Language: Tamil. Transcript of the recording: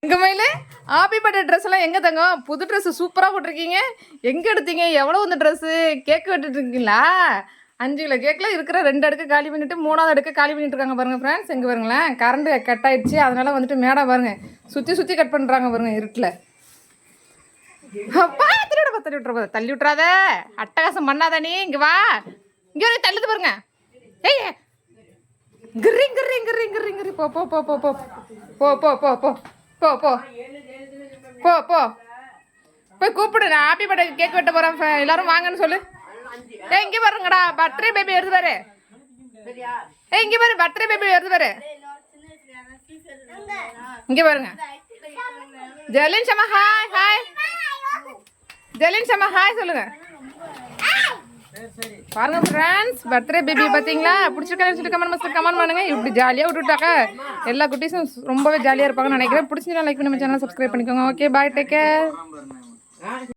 எங்க மயில ஹாப்பி பர்த்டே ட்ரெஸ் எல்லாம் எங்க தங்கம்? புது ட்ரெஸ் சூப்பரா போட்டிருக்கீங்க. எங்க எடுத்தீங்க? எவ்வளவு இந்த ட்ரெஸ்? கேக் வெட்டிட்டு இருக்கீங்களா? 5 கிலோ கேக்ல இருக்கிற 2 அடுக்கு காலி பண்ணிட்டு 3வது அடுக்கு காலி பண்ணிட்டு இருக்காங்க பாருங்க ஃப்ரெண்ட்ஸ். எங்க பாருங்களேன், கரண்ட் கட் ஆயிடுச்சு. அதனால வந்துட்டு மேடம் பாருங்க சுத்தி கட் பண்றாங்க பாருங்க இருட்டுல. தள்ளி விட்டுறாத, அட்டகாசம் பண்ணாத. நீ இங்க வா, இங்க வந்து தள்ளுது பாருங்க. ஏய் கிரிங் கிரிங் கிரிங் கிரிங் கிரி போ போ போ போ போ போ போ போ போ போ போ போ போ போய் கூப்பிடு. நான் ஹாப்பி பர்த்டே கேக் வெட்ட போறேன், எல்லாரும் வாங்கன்னு சொல்லு. ஏய் இங்க பாருங்கடா, பர்த்டே பேபி வருது பாரு. ஏய் இங்க பாரு, பர்த்டே பேபி வருது பாரு. இங்க பாருங்க. ஜெலின் சமா ஹாய் ஹாய். ஜெலின் சமா ஹாய் சொல்லுங்க. பாருங்க ஃப்ரெண்ட்ஸ், பர்த்டே பேபி பார்த்தீங்களா? பிடிச்சிருக்கான்னு சொல்லிட்டு கமெண்ட் பண்ணுங்க. இப்படி ஜாலியாக விட்டுட்டாக்கா எல்லா குட்டீஸும் ரொம்பவே ஜாலியாக இருப்பாங்கன்னு நினைக்கிறேன். பிடிச்சிருந்தா லைக் பண்ணி நம்ம சேனலை சப்ஸ்கிரைப் பண்ணிக்கோங்க. Okay bye, take care.